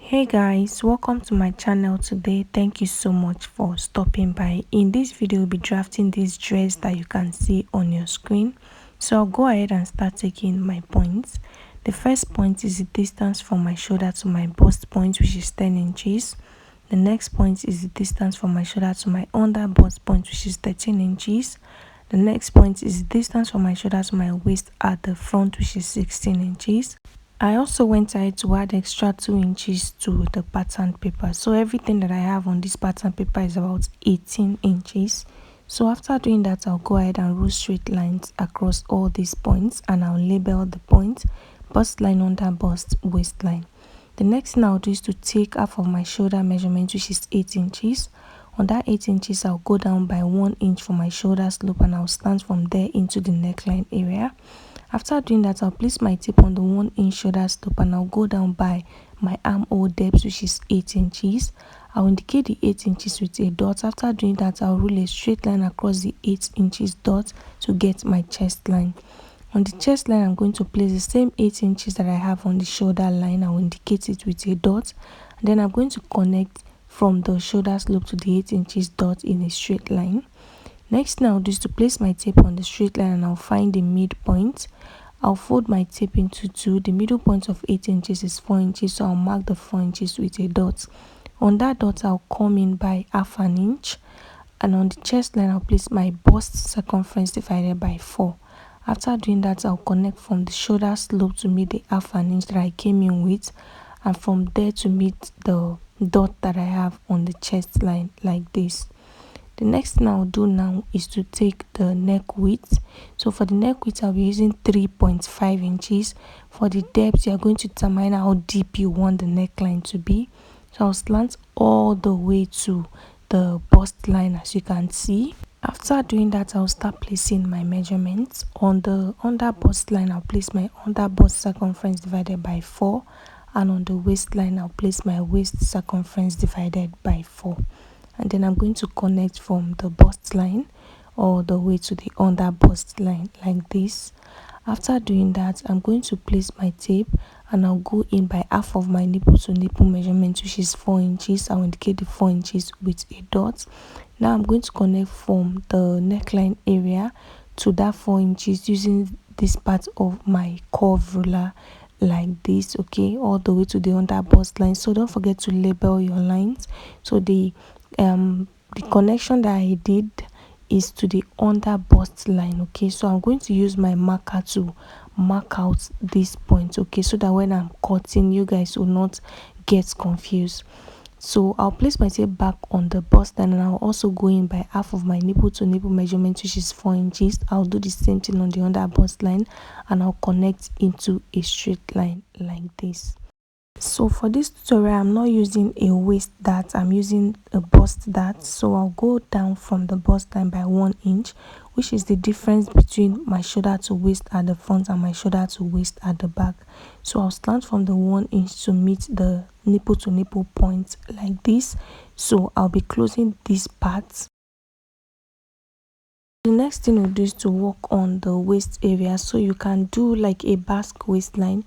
Hey guys, welcome to my channel today. Thank you so much for stopping by. In this video, we'll be drafting this dress that you can see on your screen. So I'll go ahead and start taking my points. The first point is the distance from my shoulder to my bust point, which is 10 inches. The next point is the distance from my shoulder to my under bust point, which is 13 inches. The next point is the distance from my shoulder to my waist at the front, which is 16 inches. I also went ahead to add extra 2 inches to the pattern paper. So everything that I have on this pattern paper is about 18 inches. So after doing that, I'll go ahead and rule straight lines across all these points, and I'll label the point: bust line, under bust, waistline. The next thing I'll do is to take half of my shoulder measurement, which is 8 inches. On that 8 inches, I'll go down by 1 inch for my shoulder slope, and I'll stand from there into the neckline area. After doing that, I'll place my tape on the 1 inch shoulder slope, and I'll go down by my armhole depth, which is 8 inches. I'll indicate the 8 inches with a dot. After doing that, I'll rule a straight line across the 8 inches dot to get my chest line. On the chest line, I'm going to place the same 8 inches that I have on the shoulder line. I'll indicate it with a dot. And then I'm going to connect from the shoulder slope to the 8 inches dot in a straight line. Next thing I'll do is to place my tape on the straight line, and I'll find the midpoint. I'll fold my tape into two. The middle point of 8 inches is 4 inches, so I'll mark the 4 inches with a dot. On that dot, I'll come in by half an inch, and on the chest line, I'll place my bust circumference divided by 4. After doing that, I'll connect from the shoulder slope to meet the half an inch that I came in with, and from there to meet the dot that I have on the chest line, like this. The next thing I'll do now is to take the neck width. So for the neck width, I'll be using 3.5 inches. For the depth, you're going to determine how deep you want the neckline to be. So I'll slant all the way to the bust line, as you can see. After doing that, I'll start placing my measurements. On the under bust line, I'll place my under bust circumference divided by 4. And on the waistline, I'll place my waist circumference divided by 4. And then I'm going to connect from the bust line all the way to the under bust line, like this. After doing that, I'm going to place my tape, and I'll go in by half of my nipple to nipple measurement, which is 4 inches. I'll indicate the 4 inches with a dot. Now I'm going to connect from the neckline area to that 4 inches using this part of my curve ruler, like this, okay, all the way to the under bust line. So don't forget to label your lines. So the connection that I did is to the under bust line, okay. So I'm going to use my marker to mark out this point, okay, so that when I'm cutting, you guys will not get confused. So I'll place my tape back on the bust line, and I'll also go in by half of my nipple to nipple measurement, which is 4 inches. I'll do the same thing on the under bust line, and I'll connect into a straight line like this. So for this tutorial, I'm not using a waist dart, I'm using a bust dart. So I'll go down from the bust line by 1 inch, which is the difference between my shoulder to waist at the front and my shoulder to waist at the back. So I'll start from the 1 inch to meet the nipple to nipple point, like this. So I'll be closing this part. The next thing we'll do is to work on the waist area. So you can do like a basque waistline.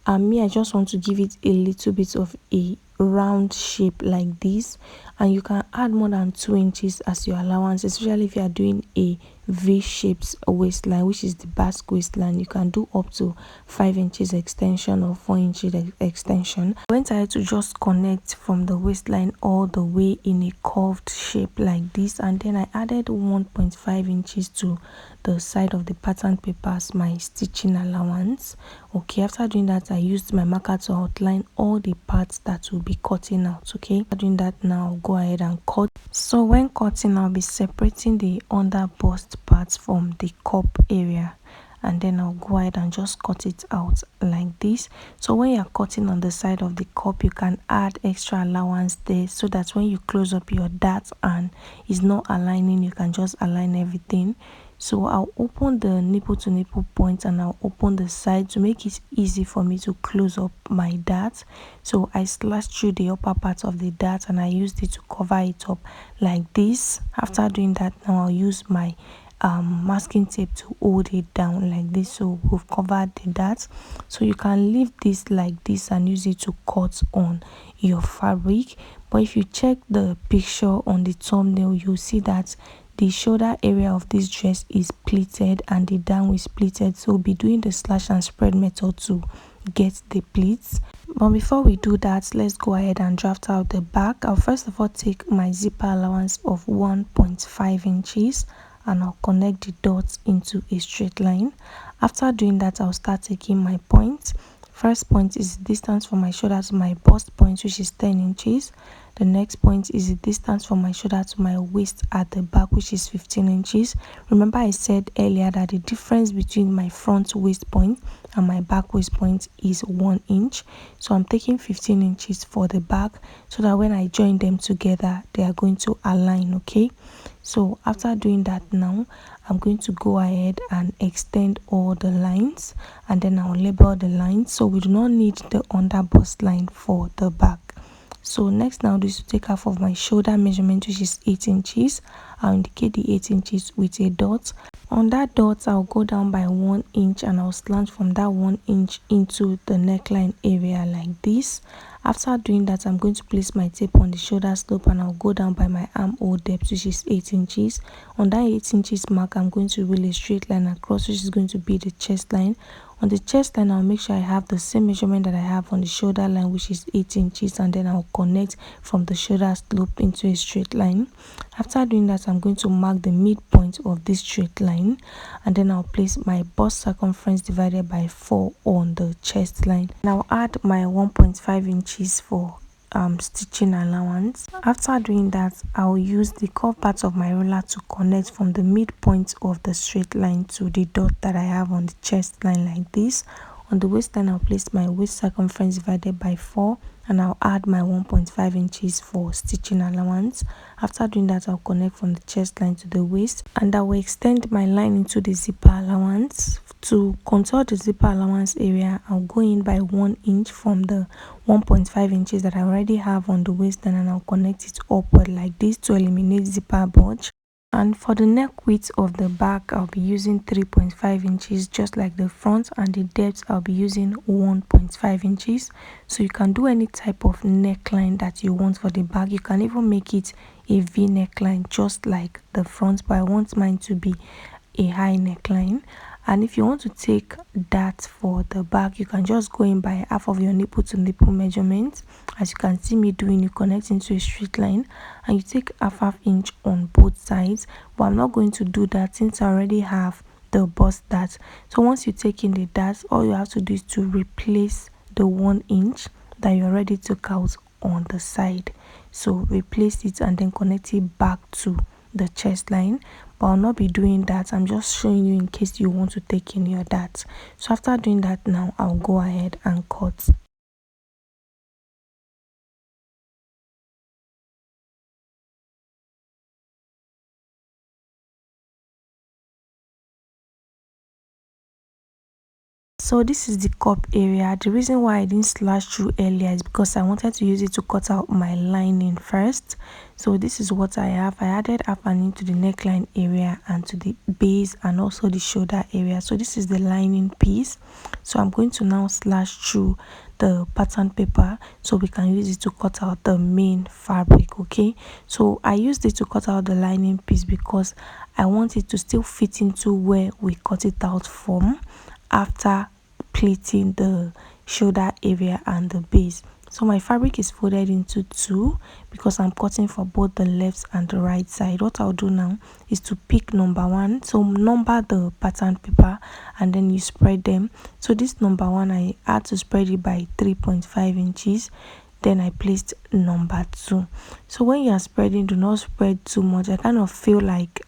And me, I just want to give it a little bit of a round shape like this, and you can add more than 2 inches as your allowance, especially if you are doing a V-shaped waistline, which is the basque waistline. You can do up to 5 inches extension or 4 inches extension. I went ahead to just connect from the waistline all the way in a curved shape like this, and then I added 1.5 inches to the side of the pattern paper as my stitching allowance, okay. After doing that, I used my marker to outline all the parts that will be cutting out, okay. After doing that, now I'll go ahead and cut. So when cutting, I'll be separating the under bust parts from the cup area, and then I'll go ahead and just cut it out like this. So when you're cutting on the side of the cup, you can add extra allowance there, so that when you close up your dart and it's not aligning, you can just align everything. So I'll open the nipple to nipple point, and I'll open the side to make it easy for me to close up my dart. So I slashed through the upper part of the dart, and I used it to cover it up like this. After doing that, now I'll use my masking tape to hold it down like this. So we've covered that. So you can leave this like this and use it to cut on your fabric. But if you check the picture on the thumbnail, you'll see that the shoulder area of this dress is pleated and the down is pleated. So we'll be doing the slash and spread method to get the pleats. But before we do that, let's go ahead and draft out the back. I'll first of all take my zipper allowance of 1.5 inches and I'll connect the dots into a straight line. After doing that, I'll start taking my point. First point is the distance from my shoulder to my bust point, which is 10 inches. The next point is the distance from my shoulder to my waist at the back, which is 15 inches. Remember I said earlier that the difference between my front waist point and my back waist point is 1 inch. So I'm taking 15 inches for the back so that when I join them together, they are going to align, okay? So after doing that now, I'm going to go ahead and extend all the lines and then I'll label the lines. So we do not need the underbust line for the back. So next now is to take half of my shoulder measurement, which is 8 inches. I'll indicate the 8 inches with a dot. On that dot, I'll go down by 1 inch and I'll slant from that 1 inch into the neckline area like this. After doing that, I'm going to place my tape on the shoulder slope and I'll go down by my armhole depth, which is 8 inches. On that 8 inches mark, I'm going to roll a straight line across, which is going to be the chest line. On the chest line, I'll make sure I have the same measurement that I have on the shoulder line, which is 8 inches, and then I'll connect from the shoulder slope into a straight line. After doing that, I'm going to mark the midpoint of this straight line, and then I'll place my bust circumference divided by 4 on the chest line. And I'll add my 1.5 inches for stitching allowance. After doing that, I'll use the curved part of my ruler to connect from the midpoint of the straight line to the dot that I have on the chest line like this. On the waistline, I'll place my waist circumference divided by 4 and I'll add my 1.5 inches for stitching allowance. After doing that, I'll connect from the chest line to the waist and I will extend my line into the zipper allowance. To contour the zipper allowance area, I'll go in by 1 inch from the 1.5 inches that I already have on the waistline and I'll connect it upward like this to eliminate zipper bulge. And for the neck width of the back, I'll be using 3.5 inches just like the front, and the depth I'll be using 1.5 inches. So you can do any type of neckline that you want for the back. You can even make it a V neckline just like the front, but I want mine to be a high neckline. And if you want to take that for the back, you can just go in by half of your nipple to nipple measurement. As you can see me doing, you connect into a straight line and you take half inch on both sides. But I'm not going to do that since I already have the bust dart. So once you take in the dart, all you have to do is to replace the 1 inch that you already took out on the side. So replace it and then connect it back to the chest line. But I'll not be doing that. I'm just showing you in case you want to take in your darts. So after doing that now, I'll go ahead and cut. So this is the cup area. The reason why I didn't slash through earlier is because I wanted to use it to cut out my lining first. So this is what I have. I added half an inch to the neckline area and to the base and also the shoulder area. So this is the lining piece. So I'm going to now slash through the pattern paper so we can use it to cut out the main fabric. Okay, so I used it to cut out the lining piece because I want it to still fit into where we cut it out from after pleating the shoulder area and the base. So my fabric is folded into 2 because I'm cutting for both the left and the right side. What I'll do now is to pick number 1. So number the pattern paper and then you spread them. So this number 1, I had to spread it by 3.5 inches. Then I placed number 2. So when you are spreading, do not spread too much. I kind of feel like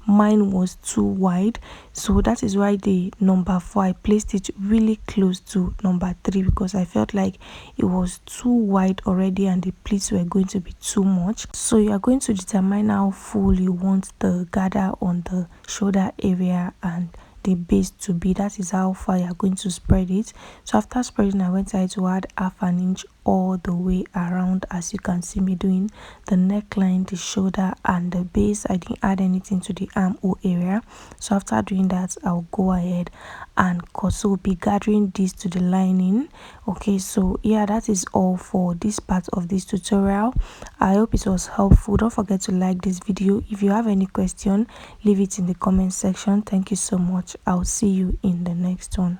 mine was too wide, so that is why the number 4 I placed it really close to number 3 because I felt like it was too wide already and the pleats were going to be too much. So you are going to determine how full you want the gather on the shoulder area and the base to be. That is how far you are going to spread it. So after spreading, I went ahead to add half an inch all the way around, as you can see me doing the neckline, the shoulder and the base. I didn't add anything to the armhole area. So after doing that, I'll go ahead and cut. So we'll be gathering this to the lining. Okay, so yeah, that is all for this part of this tutorial. I hope it was helpful. Don't forget to like this video. If you have any question, leave it in the comment section. Thank you so much. I'll see you in the next one.